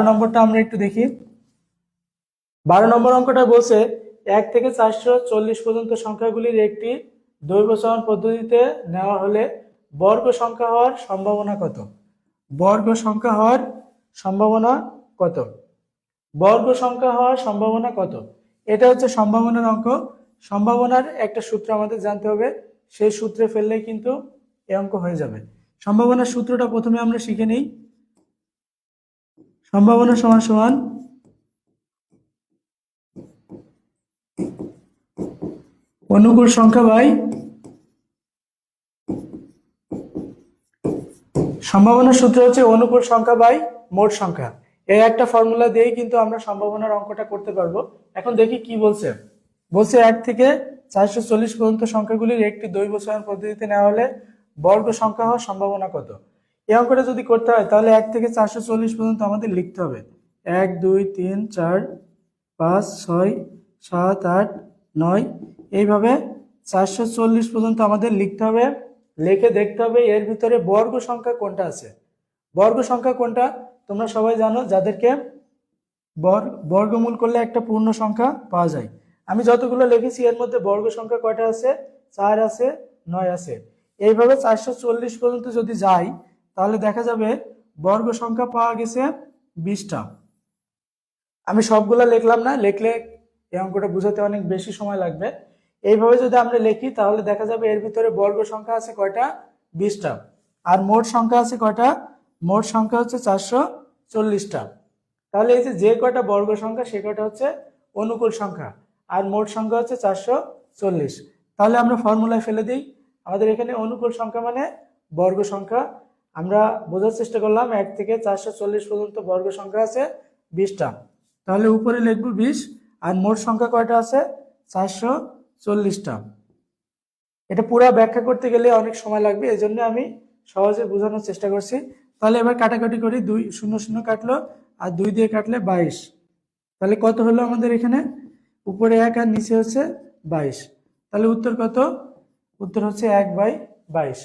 নম্বরটা আমরা একটু দেখি। নম্বর অঙ্কটা বলছে 1 থেকে 440 পর্যন্ত সংখ্যাগুলির একটি দৈর্ঘ্য সমান পদ্ধতিতে নেওয়া হলে বর্গ সংখ্যা হওয়ার সম্ভাবনা কত? বর্গ সংখ্যা হওয়ার সম্ভাবনা কত? বর্গ সংখ্যা হওয়ার সম্ভাবনা কত? এটা হচ্ছে সম্ভাবনার অঙ্ক। সম্ভাবনার একটা সূত্র আমাদের জানতে হবে, সেই সূত্রে ফেললে কিন্তু এই অঙ্ক হয়ে যাবে। সম্ভাবনার সূত্রটা প্রথমে আমরা শিখে নিই। সম্ভাবনা সমান সমান অনুকূল সংখ্যা বাই সম্ভাবনার সূত্র হচ্ছে অনুকূল সংখ্যা বাই মোট সংখ্যা। এই একটা ফর্মুলা দিয়েই কিন্তু আমরা সম্ভাবনার অঙ্কটা করতে পারবো। এখন দেখি কি বলছে। বলছে 1 থেকে 440 পর্যন্ত সংখ্যাগুলির একটি দৈর্ঘ্য সমান পদ্ধতিতে নেওয়া হলে বর্গ সংখ্যা হওয়ার সম্ভাবনা কত? এই অঙ্কটা যদি করতে হয় তাহলে 1 থেকে 440 পর্যন্ত আমাদের লিখতে হবে। 1 2 3 4 5 6 7 8 9 এইভাবে 440 পর্যন্ত আমাদের লিখতে হবে। লিখে দেখতে হবে এর ভিতরে বর্গ সংখ্যা কোনটা আছে। বর্গ সংখ্যা কোনটা তোমরা সবাই জানো, যাদেরকে বর্গমূল করলে একটা পূর্ণ সংখ্যা পাওয়া যায়। আমি যতগুলো লিখেছি এর মধ্যে বর্গ সংখ্যা কয়টা আছে? 4 আছে, 9 আছে। এইভাবে 440 পর্যন্ত যদি যাই তাহলে দেখা যাবে বর্গ সংখ্যা পাওয়া গেছে 20টা। আমি সবগুলা লিখলাম না, লিখলে এই অঙ্কটা বুঝাতে অনেক বেশি সময় লাগবে। এইভাবে যদি আমরা লিখি তাহলে দেখা যাবে এর ভিতরে বর্গ সংখ্যা আছে কয়টা? 20টা। আর মোট সংখ্যা আছে কয়টা? মোট সংখ্যা হচ্ছে 440টা। তাহলে এই যে কয়টা বর্গ সংখ্যা সে কয়টা হচ্ছে অনুকূল সংখ্যা, আর মোট সংখ্যা হচ্ছে 440। তাহলে আমরা ফর্মুলায় ফেলে দিই। আমাদের এখানে অনুকূল সংখ্যা মানে বর্গ সংখ্যা। আমরা বোঝার চেষ্টা করলাম 1 থেকে 440 পর্যন্ত বর্গ সংখ্যা আছে 20টা। তাহলে উপরে লিখব 20, আর মোট সংখ্যা কয়টা আছে? 440টা। এটা পুরো ব্যাখ্যা করতে গেলে অনেক সময় লাগবে, এই জন্য আমি সহজে বোঝানোর চেষ্টা করছি। তাহলে এবার কাটাকাটি করি। 2 0 0 কাটলো, আর 2 দিয়ে কাটলে 22। তাহলে কত হলো আমাদের এখানে? উপরে 1 আর নিচে হচ্ছে 22। তাহলে উত্তর কত? উত্তর হচ্ছে 1/22।